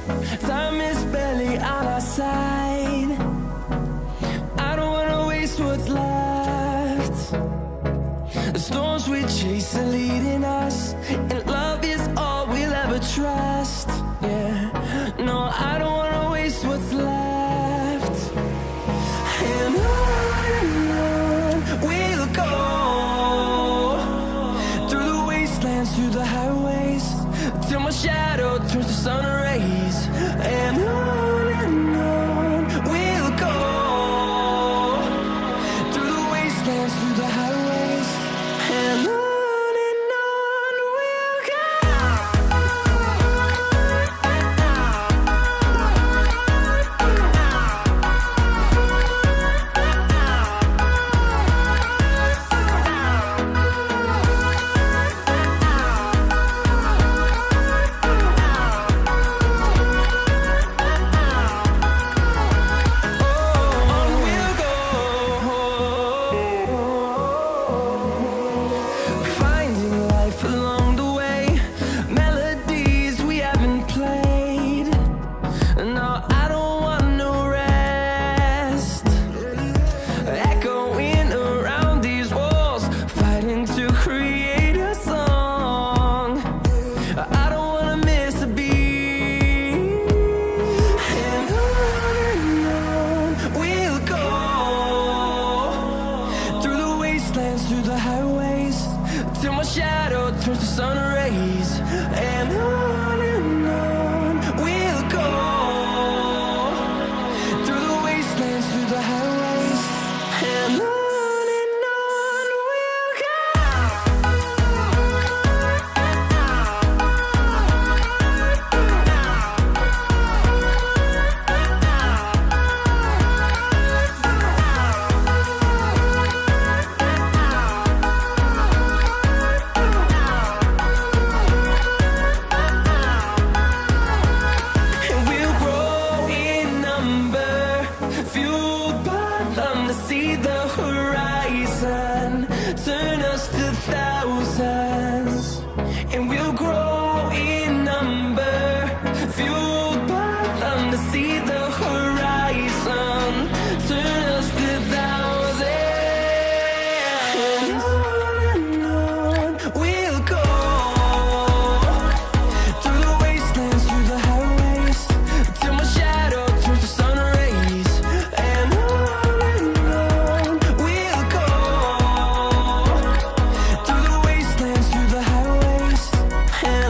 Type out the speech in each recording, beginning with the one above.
Time is barely on our side. I don't wanna waste what's left. The storms we chase are leading us, and love is all we'll ever trust. Yeah, no, I don't wanna waste what's left. And on we'll go, through the wastelands, through the highways, till my shadow turns to sun rays. And on we'll go, through the wastelands, through the highways, and on we'll go. Finding life along the way, melodies we haven't played. No, I don't want no rest. Echoing around these walls, fighting to create a song. I don't wanna miss a beat. And on we'll go, through the wastelands, through the highways, till my shadow turns to sun rays. And on we'll go, through the wastelands, through the highways, and on we'll go. And we'll grow in number, fueled by them to see the horizon, turn us to thousands. And we'll grow in number, fueled by them to see the horizon, turn us to thousands. And on we'll go, through the wastelands, through the highways, till my shadow turns to sun rays. And on we'll go, through the wastelands, through the highways, and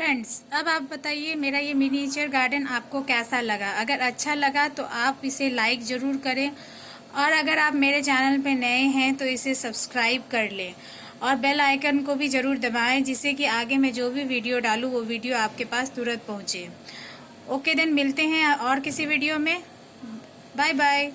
friends, अब आप बताइए मेरा ये miniature garden आपको कैसा लगा। अगर अच्छा लगा तो आप इसे लाइक ज़रूर करें, और अगर आप मेरे चैनल पे नए हैं तो इसे सब्सक्राइब कर लें और बेल आइकन को भी ज़रूर दबाएं, जिससे कि आगे मैं जो भी वीडियो डालूँ वो वीडियो आपके पास तुरंत पहुँचे। ओके देन, मिलते हैं और किसी वीडियो में। Bye bye.